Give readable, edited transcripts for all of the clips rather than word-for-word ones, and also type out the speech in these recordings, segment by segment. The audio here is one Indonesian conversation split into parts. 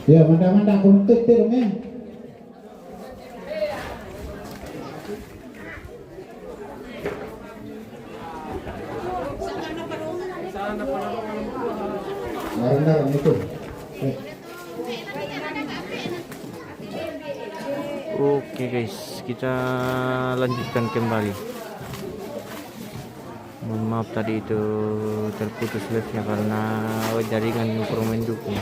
Ya, manda-manda kuntit dong ya. Narang-narang itu. Oke guys, kita lanjutkan kembali. Mohon maaf tadi itu terputus live-nya karena jaringan kurang mendukung.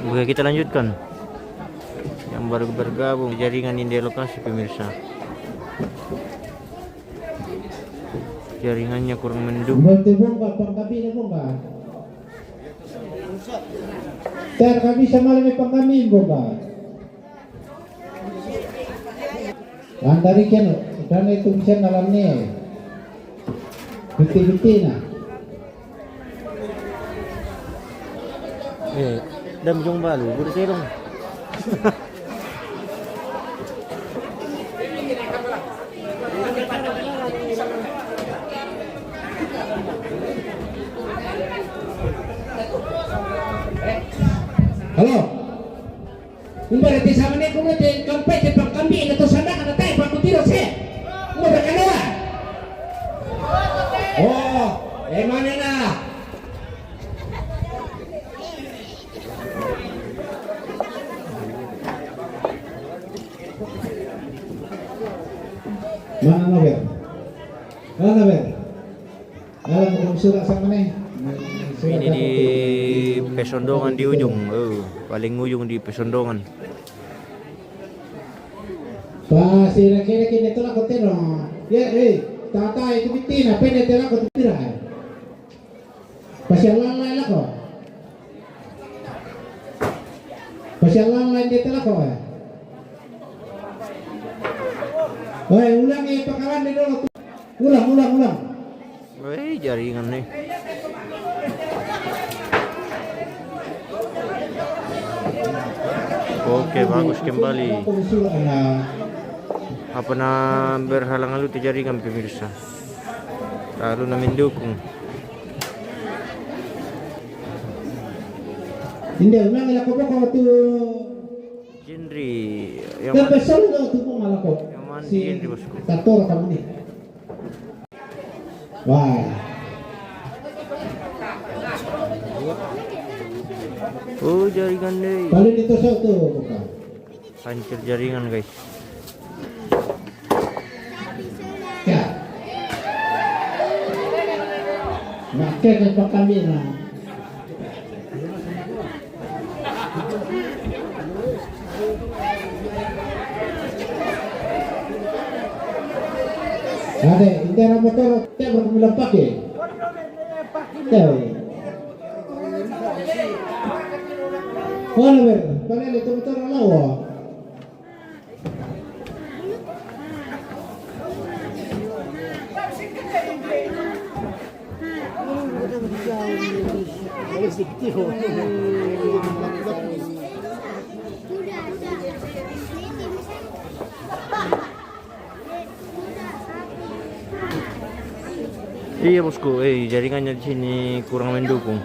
Oke, kita lanjutkan. Yang baru bergabung jaringan India lokasi pemirsa. Jaringannya kurang mendukung. Ter kami sama lebih pangkami bomba. Landari kan, dan itu bisa nalamnya. Biti-biti na. Dam jong balu, berserong. Halo. Berarti sama ni kung natin kampay sa pangkambi na to sana ka na tayo pagkutiro siya. Mo ba kanawa? Oh, mana na? Mana ber? Mana ber? Alam mo kung surat sa mana? Ini di Pesondongan di ujung, paling ujung di Pesondongan. Pas kira-kira kita telah kotero. Ya, tata itu bitin, apa ini telah kotero? Pasyalan lain lah kok. Pasyalan lain dia telah kok. Ulang pakawan di dulu. Ulang. Jaringan nih. Oke, bagus kembali. Apa berhalangan lu jaringan pemirsa. Lalu mendukung. Hindi, ulang ila ko po ko tu. Jendri. Yang besar tu po malako. Yang mana Jendri bosku? Tator kamu ni. Wah. Oh, jaringan deh. Paling ditusuk tuh bukan. Hancur jaringan guys. Ya. Makai ke kami lah. Ada, intera motor tak berkemudian pakai. Tahu. Mana ber? Mana itu motor lawa? Iya bosku, jaringannya di sini kurang mendukung.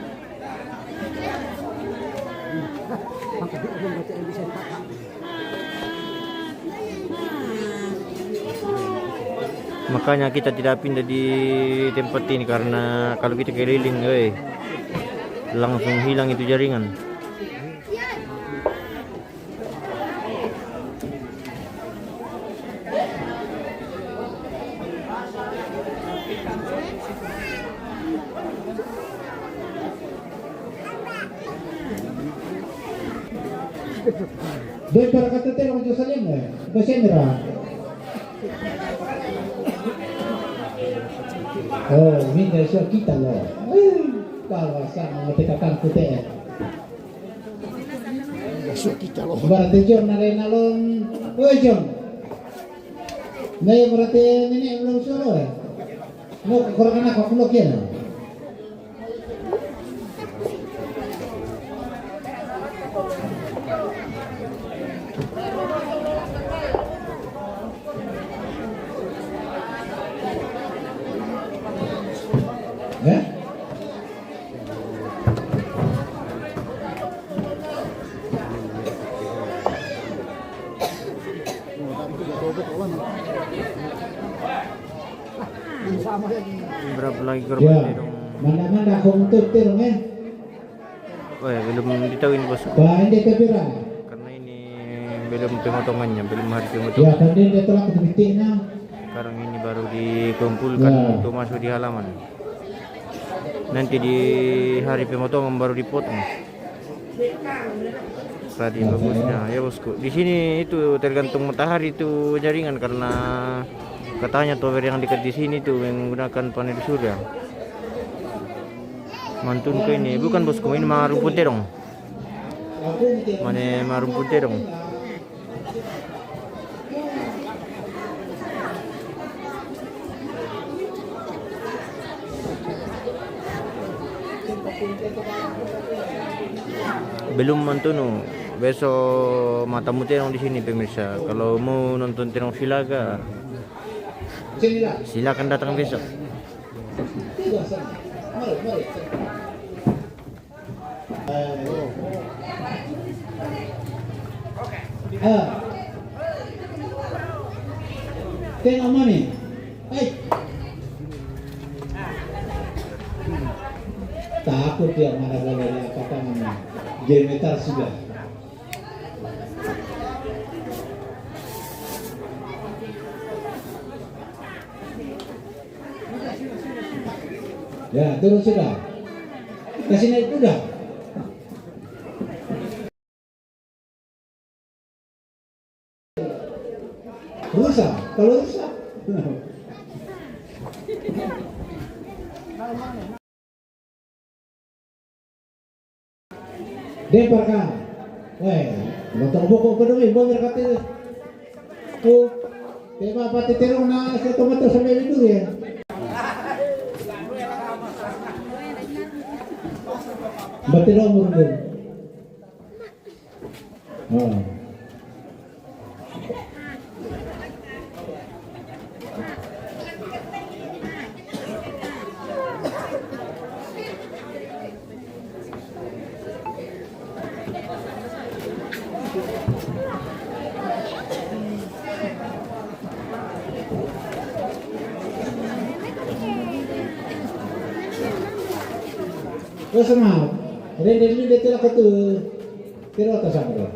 Makanya kita tidak pindah di tempat ini karena kalau kita keliling, langsung hilang itu jaringan. Doon para katatero ko sa lima. Kasi nira. Oh, minda siya kita lo. Kalau sama tekatan putih. Siya kita lo. Berarti jom nalay nalon. Oh jom. Nay berarti ini belum solo ya. Mau kurang anak aku lo kena. Berapa lagi korban Ya, dong? mana-mana kung tutir men. Oh ya, belum ditahuin bosku. Bahan dia kepira. Karena ini belum pemotongannya, belum hari Ya, pemotongan. tadi dia telah kebitiknya. Sekarang ini baru dikumpulkan Ya. untuk masuk di halaman. Nanti di hari pemotongan baru dipotong. Tadi bagusnya ya bosku. Di sini itu tergantung matahari itu jaringan karena katanya tower yang dekat di sini tuh menggunakan panel surya. Mantun ke ini bukan bosku, ini mah rumput terong. Mana mah rumput terong. Belum nonton besok matamu terong di sini pemirsa. Kalau mau nonton terong silaga, Sini lah. silakan datang besok. Tiga sana. Mari, mari. Tengok mana? Takut dia mana galeri apa namanya? Geometer sudah. Ya, turun sudah. Kasih naik kuda. Rusak, kalau rusak. Dempar kan? Weh, motor buku kedua ibu berkati. Tuh, tema pati terong na sa tomato sa may bidur ya. Berarti lo mundur. Oh. Oh sama, ini dia telah ketu, tiro atas apa?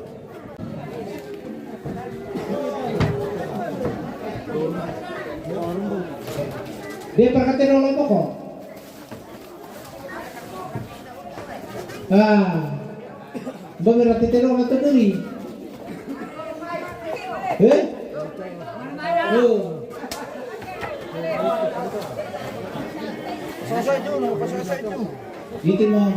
Dia perkati rolong pokok. Berarti terong atau duri? Oh. Itu mau